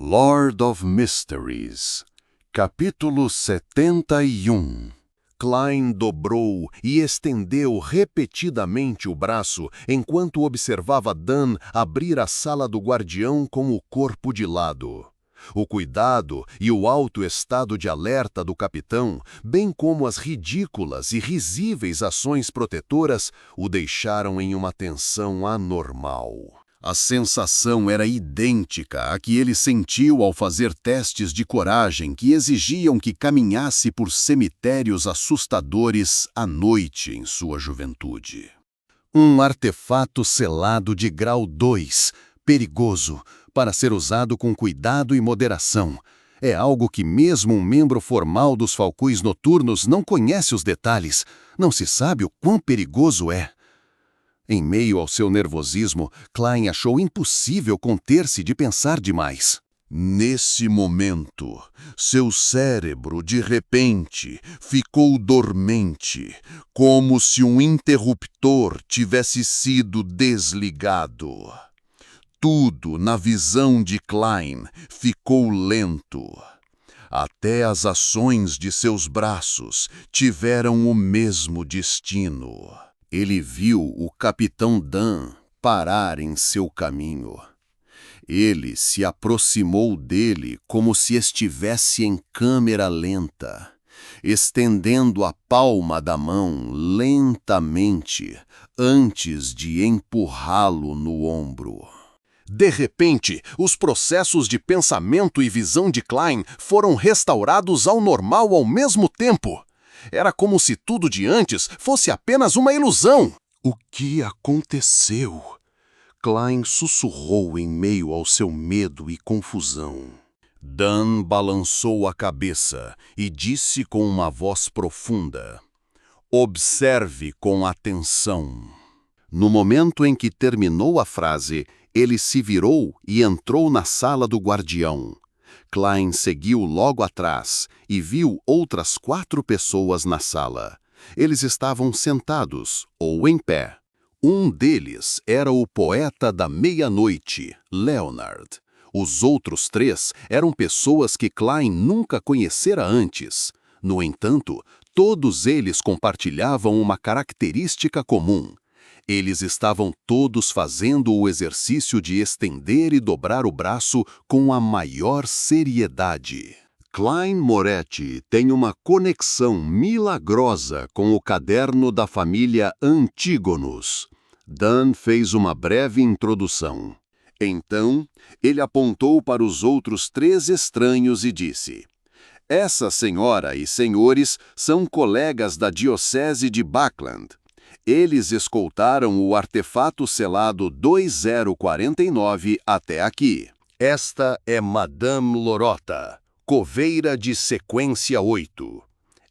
Lord of Mysteries, capítulo 71. Klein dobrou e estendeu repetidamente o braço enquanto observava Dan abrir a sala do guardião com o corpo de lado. O cuidado e o alto estado de alerta do capitão, bem como as ridículas e risíveis ações protetoras, o deixaram em uma tensão anormal. A sensação era idêntica à que ele sentiu ao fazer testes de coragem que exigiam que caminhasse por cemitérios assustadores à noite em sua juventude. Um artefato selado de grau 2, perigoso, para ser usado com cuidado e moderação. É algo que mesmo um membro formal dos Falcões Noturnos não conhece os detalhes. Não se sabe o quão perigoso é. Em meio ao seu nervosismo, Klein achou impossível conter-se de pensar demais. Nesse momento, seu cérebro, de repente, ficou dormente, como se um interruptor tivesse sido desligado. Tudo, na visão de Klein, ficou lento. Até as ações de seus braços tiveram o mesmo destino. Ele viu o Capitão Dan parar em seu caminho. Ele se aproximou dele como se estivesse em câmera lenta, estendendo a palma da mão lentamente antes de empurrá-lo no ombro. De repente, os processos de pensamento e visão de Klein foram restaurados ao normal ao mesmo tempo. Era como se tudo de antes fosse apenas uma ilusão. O que aconteceu? Klein sussurrou em meio ao seu medo e confusão. Dan balançou a cabeça e disse com uma voz profunda: "Observe com atenção." No momento em que terminou a frase, ele se virou e entrou na sala do guardião. Klein seguiu logo atrás e viu outras 4 pessoas na sala. Eles estavam sentados ou em pé. Um deles era o poeta da meia-noite, Leonard. Os outros 3 eram pessoas que Klein nunca conhecera antes. No entanto, todos eles compartilhavam uma característica comum. Eles estavam todos fazendo o exercício de estender e dobrar o braço com a maior seriedade. Klein Moretti tem uma conexão milagrosa com o caderno da família Antígonos. Dan fez uma breve introdução. Então, ele apontou para os outros 3 estranhos e disse: "Essa senhora e senhores são colegas da Diocese de Buckland. Eles escoltaram o artefato selado 2049 até aqui. Esta é Madame Lorota, coveira de sequência 8.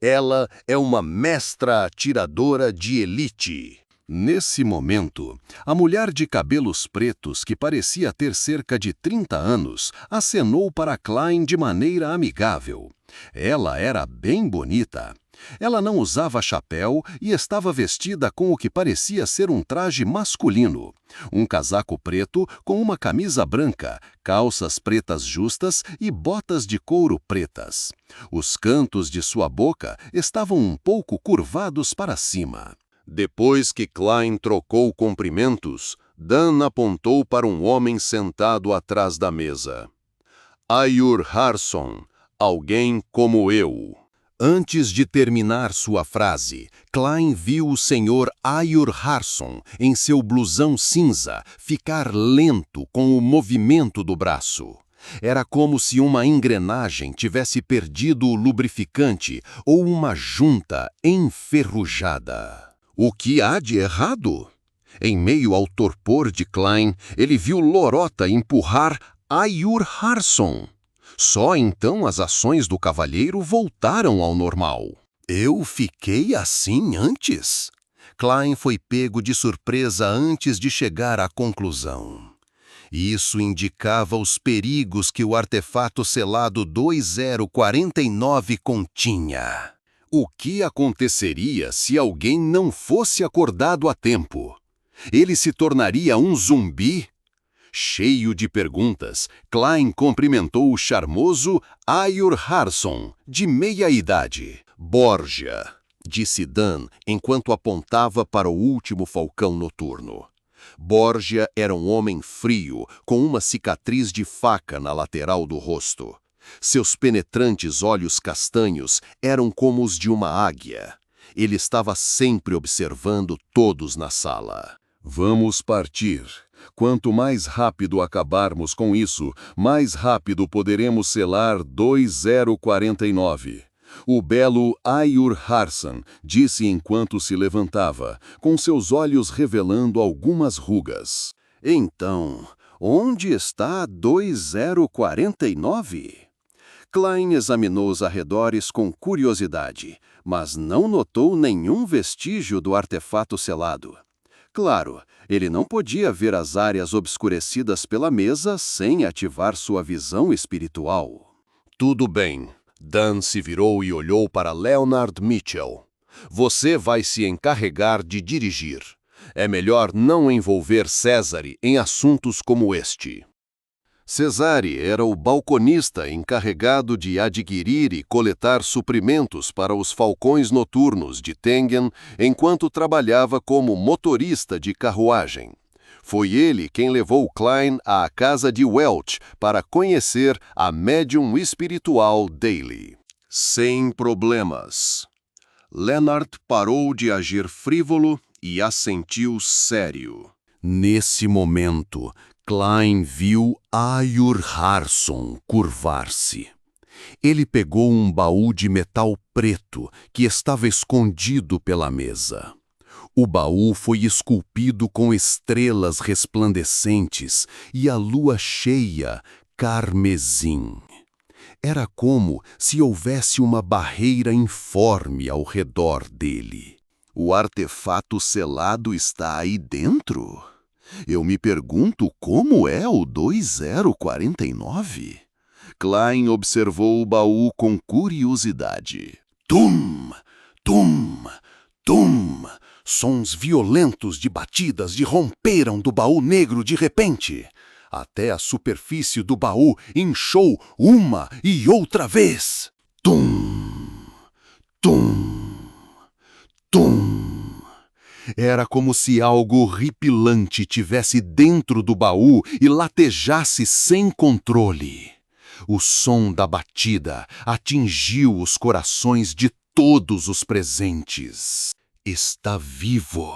Ela é uma mestra atiradora de elite." Nesse momento, a mulher de cabelos pretos, que parecia ter cerca de 30 anos, acenou para Klein de maneira amigável. Ela era bem bonita. Ela não usava chapéu e estava vestida com o que parecia ser um traje masculino. Um casaco preto com uma camisa branca, calças pretas justas e botas de couro pretas. Os cantos de sua boca estavam um pouco curvados para cima. Depois que Klein trocou cumprimentos, Dan apontou para um homem sentado atrás da mesa. "Ayur Harson, alguém como eu." Antes de terminar sua frase, Klein viu o Sr. Ayur Harson, em seu blusão cinza, ficar lento com o movimento do braço. Era como se uma engrenagem tivesse perdido o lubrificante ou uma junta enferrujada. O que há de errado? Em meio ao torpor de Klein, ele viu Lorota empurrar Ayur Harson. Só então as ações do cavalheiro voltaram ao normal. Eu fiquei assim antes? Klein foi pego de surpresa antes de chegar à conclusão. Isso indicava os perigos que o artefato selado 2049 continha. O que aconteceria se alguém não fosse acordado a tempo? Ele se tornaria um zumbi? Cheio de perguntas, Klein cumprimentou o charmoso Ayur Harson, de meia-idade. Borgia, disse Dan, enquanto apontava para o último falcão noturno. Borgia era um homem frio, com uma cicatriz de faca na lateral do rosto. Seus penetrantes olhos castanhos eram como os de uma águia. Ele estava sempre observando todos na sala. Vamos partir. Quanto mais rápido acabarmos com isso, mais rápido poderemos selar 2049. O belo Ayur Harson disse enquanto se levantava, com seus olhos revelando algumas rugas. Então, onde está 2049? Klein examinou os arredores com curiosidade, mas não notou nenhum vestígio do artefato selado. Claro, ele não podia ver as áreas obscurecidas pela mesa sem ativar sua visão espiritual. Tudo bem. Dan se virou e olhou para Leonard Mitchell. Você vai se encarregar de dirigir. É melhor não envolver Cesare em assuntos como este. Cesare era o balconista encarregado de adquirir e coletar suprimentos para os falcões noturnos de Tengen enquanto trabalhava como motorista de carruagem. Foi ele quem levou Klein à casa de Welch para conhecer a médium espiritual Daly. Sem problemas. Leonard parou de agir frívolo e assentiu sério. Nesse momento, Klein viu Ayur Harson curvar-se. Ele pegou um baú de metal preto que estava escondido pela mesa. O baú foi esculpido com estrelas resplandecentes e a lua cheia, carmesim. Era como se houvesse uma barreira informe ao redor dele. O artefato selado está aí dentro? Eu me pergunto como é o 2049? Klein observou o baú com curiosidade. Tum! Tum! Tum! Sons violentos de batidas romperam do baú negro de repente. Até a superfície do baú inchou uma e outra vez. Tum! Tum! Tum! Era como se algo horripilante tivesse dentro do baú e latejasse sem controle. O som da batida atingiu os corações de todos os presentes. Está vivo.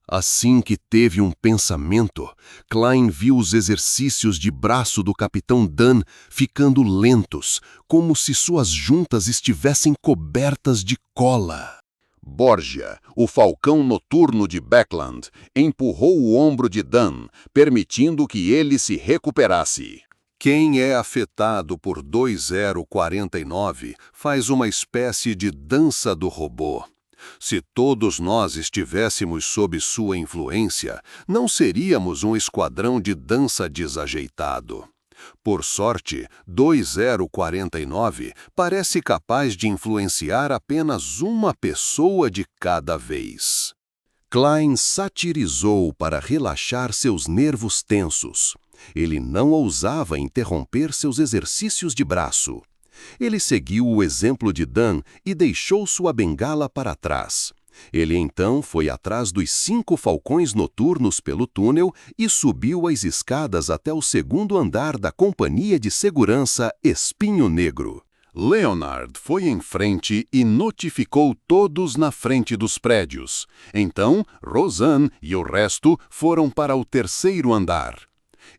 Assim que teve um pensamento, Klein viu os exercícios de braço do capitão Dan ficando lentos, como se suas juntas estivessem cobertas de cola. Borgia, o falcão noturno de Beckland, empurrou o ombro de Dan, permitindo que ele se recuperasse. Quem é afetado por 2049 faz uma espécie de dança do robô. Se todos nós estivéssemos sob sua influência, não seríamos um esquadrão de dança desajeitado. Por sorte, 2049 parece capaz de influenciar apenas uma pessoa de cada vez. Klein satirizou para relaxar seus nervos tensos. Ele não ousava interromper seus exercícios de braço. Ele seguiu o exemplo de Dan e deixou sua bengala para trás. Ele então foi atrás dos 5 falcões noturnos pelo túnel e subiu as escadas até o 2º andar da companhia de segurança Espinho Negro. Leonard foi em frente e notificou todos na frente dos prédios. Então, Roseanne e o resto foram para o 3º andar.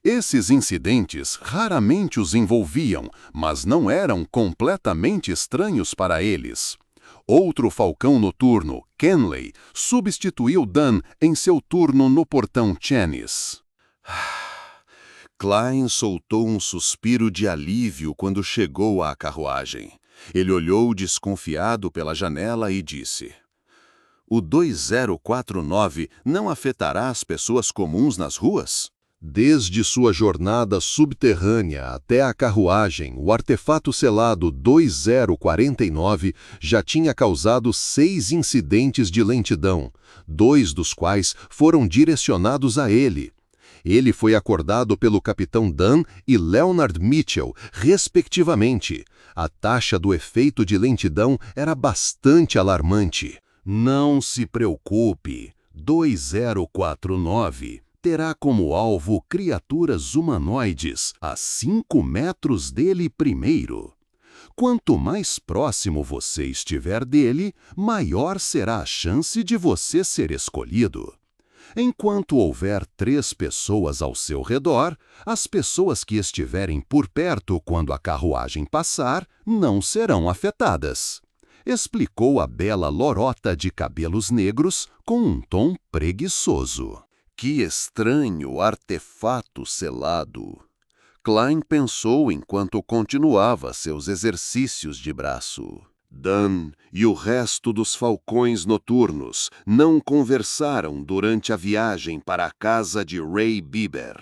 Esses incidentes raramente os envolviam, mas não eram completamente estranhos para eles. Outro falcão noturno, Kenley, substituiu Dan em seu turno no portão Chennis. Klein soltou um suspiro de alívio quando chegou à carruagem. Ele olhou desconfiado pela janela e disse: "O 2049 não afetará as pessoas comuns nas ruas?" Desde sua jornada subterrânea até a carruagem, o artefato selado 2049 já tinha causado 6 incidentes de lentidão, 2 dos quais foram direcionados a ele. Ele foi acordado pelo capitão Dunn e Leonard Mitchell, respectivamente. A taxa do efeito de lentidão era bastante alarmante. Não se preocupe, 2049 terá como alvo criaturas humanoides a 5 metros dele primeiro. Quanto mais próximo você estiver dele, maior será a chance de você ser escolhido. Enquanto houver 3 pessoas ao seu redor, as pessoas que estiverem por perto quando a carruagem passar não serão afetadas, explicou a bela lorota de cabelos negros com um tom preguiçoso. Que estranho artefato selado! Klein pensou enquanto continuava seus exercícios de braço. Dunn e o resto dos falcões noturnos não conversaram durante a viagem para a casa de Ray Bieber.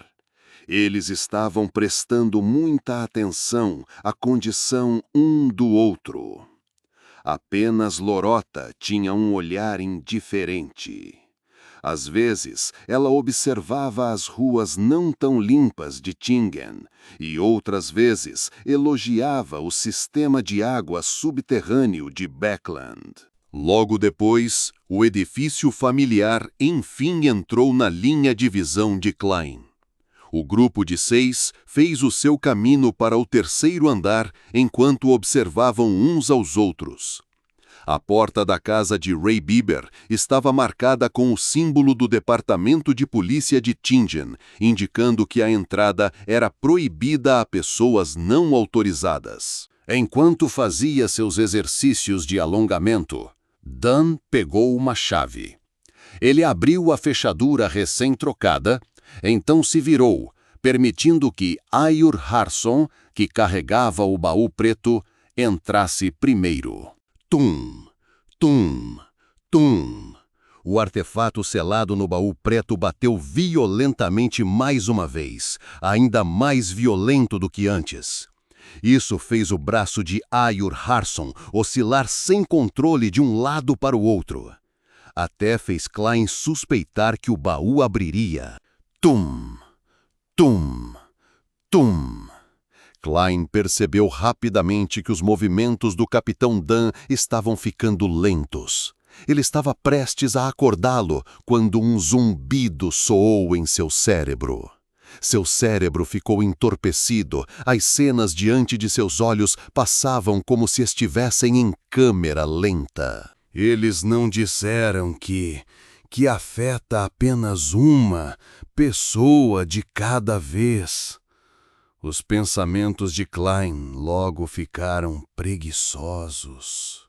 Eles estavam prestando muita atenção à condição um do outro. Apenas Lorota tinha um olhar indiferente. Às vezes, ela observava as ruas não tão limpas de Tingen e outras vezes elogiava o sistema de água subterrâneo de Beckland. Logo depois, o edifício familiar enfim entrou na linha de visão de Klein. O grupo de 6 fez o seu caminho para o 3º andar enquanto observavam uns aos outros. A porta da casa de Ray Bieber estava marcada com o símbolo do Departamento de Polícia de Tingen, indicando que a entrada era proibida a pessoas não autorizadas. Enquanto fazia seus exercícios de alongamento, Dunn pegou uma chave. Ele abriu a fechadura recém-trocada, então se virou, permitindo que Ayur Harson, que carregava o baú preto, entrasse primeiro. Tum, tum, tum. O artefato selado no baú preto bateu violentamente mais uma vez, ainda mais violento do que antes. Isso fez o braço de Ayur Harson oscilar sem controle de um lado para o outro. Até fez Klein suspeitar que o baú abriria. Tum, tum, tum. Klein percebeu rapidamente que os movimentos do capitão Dunn estavam ficando lentos. Ele estava prestes a acordá-lo quando um zumbido soou em seu cérebro. Seu cérebro ficou entorpecido, as cenas diante de seus olhos passavam como se estivessem em câmera lenta. Eles não disseram que afeta apenas uma pessoa de cada vez. Os pensamentos de Klein logo ficaram preguiçosos.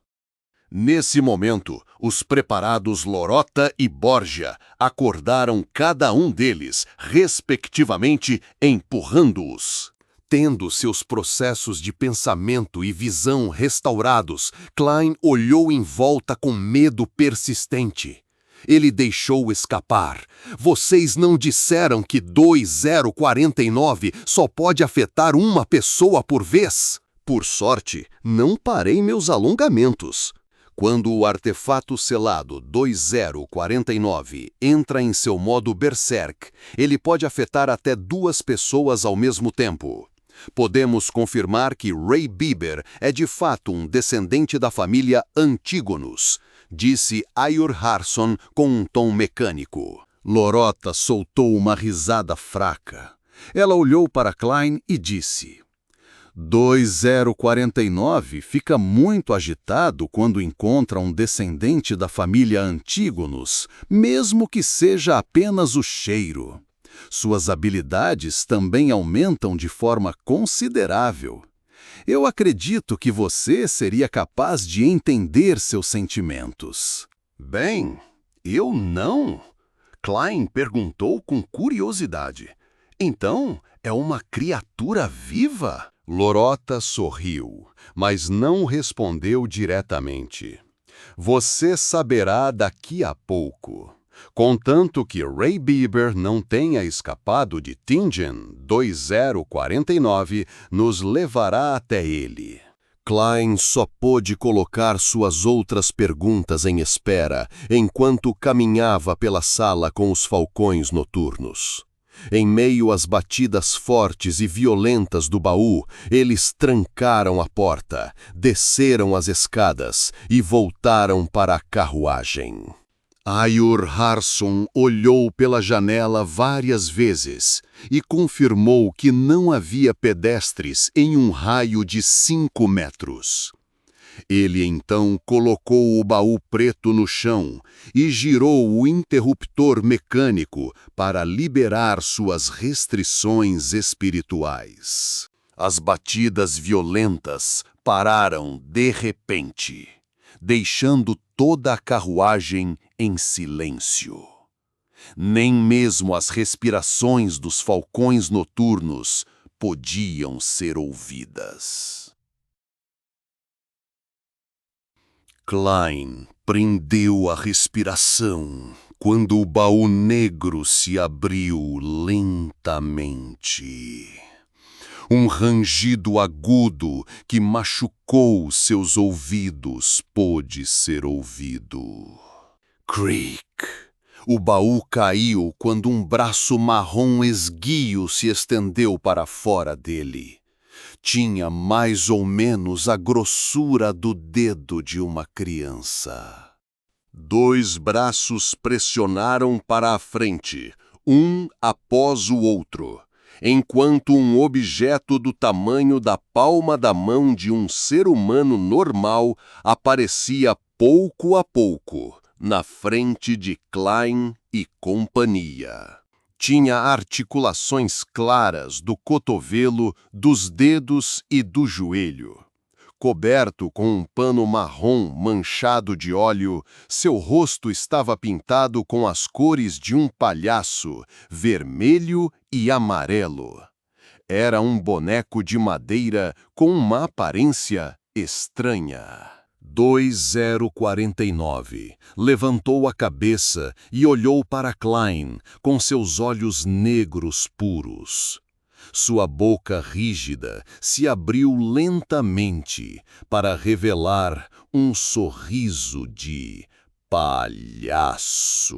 Nesse momento, os preparados Lorota e Borgia acordaram cada um deles, respectivamente, empurrando-os. Tendo seus processos de pensamento e visão restaurados, Klein olhou em volta com medo persistente. Ele deixou escapar. Vocês não disseram que 2049 só pode afetar uma pessoa por vez? Por sorte, não parei meus alongamentos. Quando o artefato selado 2049 entra em seu modo Berserk, ele pode afetar até 2 pessoas ao mesmo tempo. Podemos confirmar que Ray Bieber é de fato um descendente da família Antígonos, disse Ayur Harson com um tom mecânico. Lorota soltou uma risada fraca. Ela olhou para Klein e disse: 2049 fica muito agitado quando encontra um descendente da família Antígonos, mesmo que seja apenas o cheiro. Suas habilidades também aumentam de forma considerável. Eu acredito que você seria capaz de entender seus sentimentos. Bem, eu não. Klein perguntou com curiosidade. Então, é uma criatura viva? Lorota sorriu, mas não respondeu diretamente. Você saberá daqui a pouco. Contanto que Ray Bieber não tenha escapado de Tingen, 2049 nos levará até ele. Klein só pôde colocar suas outras perguntas em espera enquanto caminhava pela sala com os falcões noturnos. Em meio às batidas fortes e violentas do baú, eles trancaram a porta, desceram as escadas e voltaram para a carruagem. Ayur-Harson olhou pela janela várias vezes e confirmou que não havia pedestres em um raio de 5 metros. Ele então colocou o baú preto no chão e girou o interruptor mecânico para liberar suas restrições espirituais. As batidas violentas pararam de repente, deixando toda a carruagem em silêncio. Nem mesmo as respirações dos falcões noturnos podiam ser ouvidas. Klein prendeu a respiração quando o baú negro se abriu lentamente. Um rangido agudo que machucou seus ouvidos pôde ser ouvido. Creak! O baú caiu quando um braço marrom esguio se estendeu para fora dele. Tinha mais ou menos a grossura do dedo de uma criança. 2 braços pressionaram para a frente, um após o outro, enquanto um objeto do tamanho da palma da mão de um ser humano normal aparecia pouco a pouco na frente de Klein e companhia. Tinha articulações claras do cotovelo, dos dedos e do joelho. Coberto com um pano marrom manchado de óleo, seu rosto estava pintado com as cores de um palhaço, vermelho e amarelo. Era um boneco de madeira com uma aparência estranha. 2049 levantou a cabeça e olhou para Klein com seus olhos negros puros. Sua boca rígida se abriu lentamente para revelar um sorriso de palhaço.